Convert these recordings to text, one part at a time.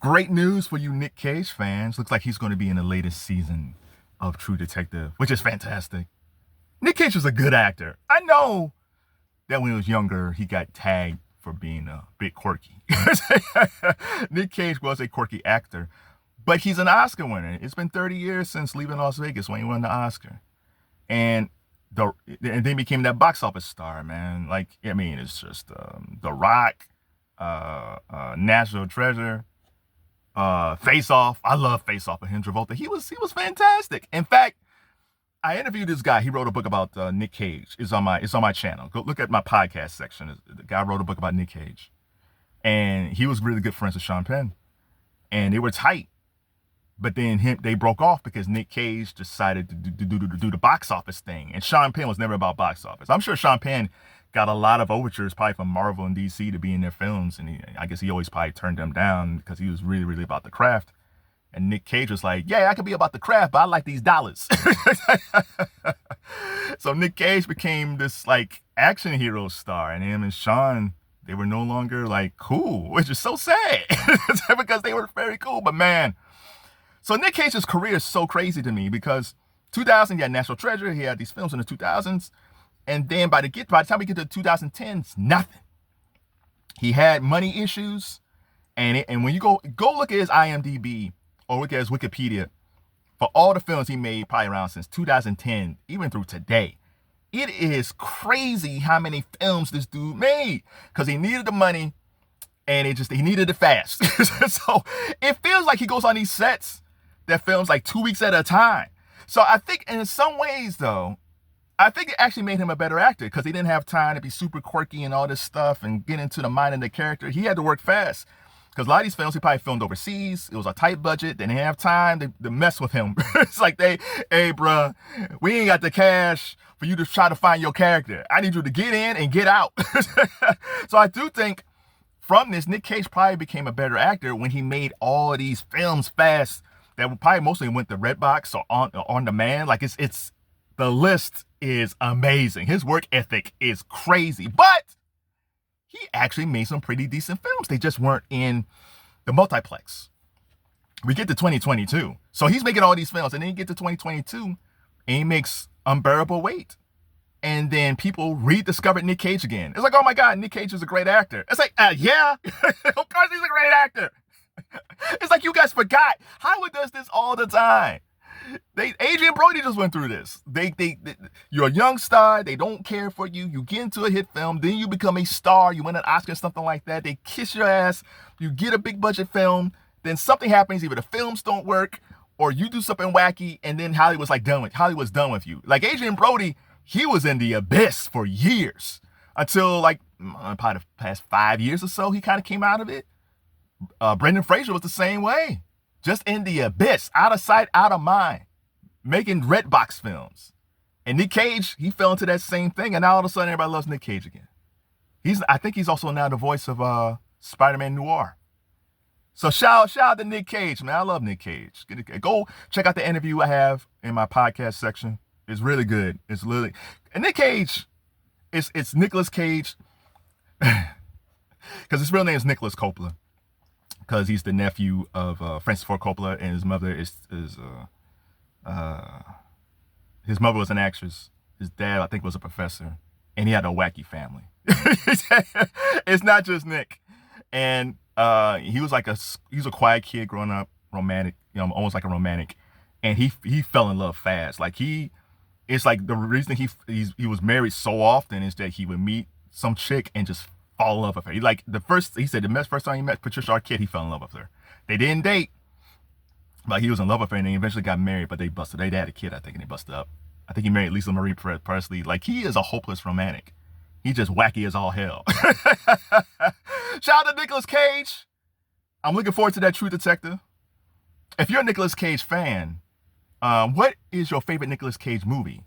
Great news for you Nic Cage fans. Looks like he's going to be in the latest season of True Detective, which is fantastic. Nic Cage was a good actor. I know that when he was younger, he got tagged for being a bit quirky. Nic Cage was a quirky actor, but he's an Oscar winner. It's been 30 years since Leaving Las Vegas when he won the Oscar. And then became that box office star, man. Like, I mean, it's just The Rock, National Treasure, Face Off. I love Face Off with Henry Travolta. He was fantastic. In fact, I interviewed this guy. He wrote a book about Nic Cage. It's on my channel. Go look at my podcast section. The guy wrote a book about Nic Cage, and he was really good friends with Sean Penn, and they were tight. But then they broke off because Nic Cage decided to do the box office thing, and Sean Penn was never about box office. I'm sure Sean Penn got a lot of overtures probably from Marvel and DC to be in their films, and I guess he always probably turned them down because he was really, really about the craft. And Nic Cage was like, yeah, I could be about the craft, but I like these dollars. So Nic Cage became this like action hero star, and him and Sean, they were no longer like cool, which is so sad because they were very cool. But man, so Nic Cage's career is so crazy to me because 2000, he had National Treasure, he had these films in the 2000s, and then by the time we get to 2010s, nothing. He had money issues, and when you go look at his IMDb, or look at his Wikipedia, for all the films he made probably around since 2010, even through today, it is crazy how many films this dude made because he needed the money and he needed it fast. So it feels like he goes on these sets that films like 2 weeks at a time. So I think in some ways though, I think it actually made him a better actor because he didn't have time to be super quirky and all this stuff and get into the mind of the character. He had to work fast. Because a lot of these films he probably filmed overseas. It was a tight budget. They didn't have time to mess with him. It's like, hey, bruh, we ain't got the cash for you to try to find your character. I need you to get in and get out. So I do think from this, Nic Cage probably became a better actor when he made all of these films fast that probably mostly went to Redbox or on demand. Like it's the list is amazing. His work ethic is crazy. But he actually made some pretty decent films. They just weren't in the multiplex. We get to 2022. So he's making all these films, and then you get to 2022, and he makes Unbearable Weight. And then people rediscovered Nic Cage again. It's like, oh my God, Nic Cage is a great actor. It's like, yeah, of course he's a great actor. It's like you guys forgot. Hollywood does this all the time. Adrian Brody just went through this. You're a young star. They don't care for you. You get into a hit film. Then you become a star. You win an Oscar or something like that. They kiss your ass. You get a big budget film. Then something happens. Either the films don't work or you do something wacky. And then Hollywood's done with you. Like Adrian Brody, he was in the abyss for years until like probably the past 5 years or so. He kind of came out of it. Brendan Fraser was the same way. Just in the abyss, out of sight, out of mind, making Redbox films. And Nic Cage, he fell into that same thing, and now all of a sudden everybody loves Nic Cage again. I think he's also now the voice of Spider-Man Noir. So shout out to Nic Cage, man. I love Nic Cage. Go check out the interview I have in my podcast section. It's really good. And Nic Cage, it's Nicolas Cage, because his real name is Nicolas Coppola. Because he's the nephew of Francis Ford Coppola, and his mother his mother was an actress. His dad, I think, was a professor, and he had a wacky family. It's not just Nick, and he was a quiet kid growing up, romantic, almost like a romantic, and he fell in love fast. Like it's like the reason he was married so often is that he would meet some chick and just fall in love with her. He said the first time he met Patricia Arquette, he fell in love with her. They didn't date, but he was in love with her, and they eventually got married, but they busted. They had a kid, I think, and they busted up. I think he married Lisa Marie Presley. Like, he is a hopeless romantic. He's just wacky as all hell. Shout out to Nicolas Cage. I'm looking forward to that True Detective. If you're a Nicolas Cage fan, what is your favorite Nicolas Cage movie?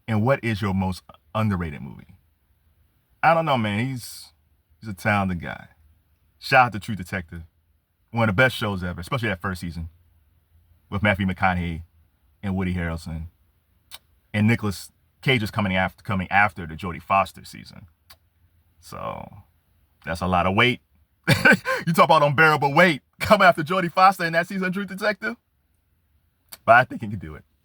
And what is your most underrated movie? I don't know, man. He's a talented guy. Shout out to True Detective. One of the best shows ever, especially that first season with Matthew McConaughey and Woody Harrelson. And Nicolas Cage is coming after the Jodie Foster season. So that's a lot of weight. You talk about Unbearable Weight coming after Jodie Foster in that season of True Detective. But I think he can do it.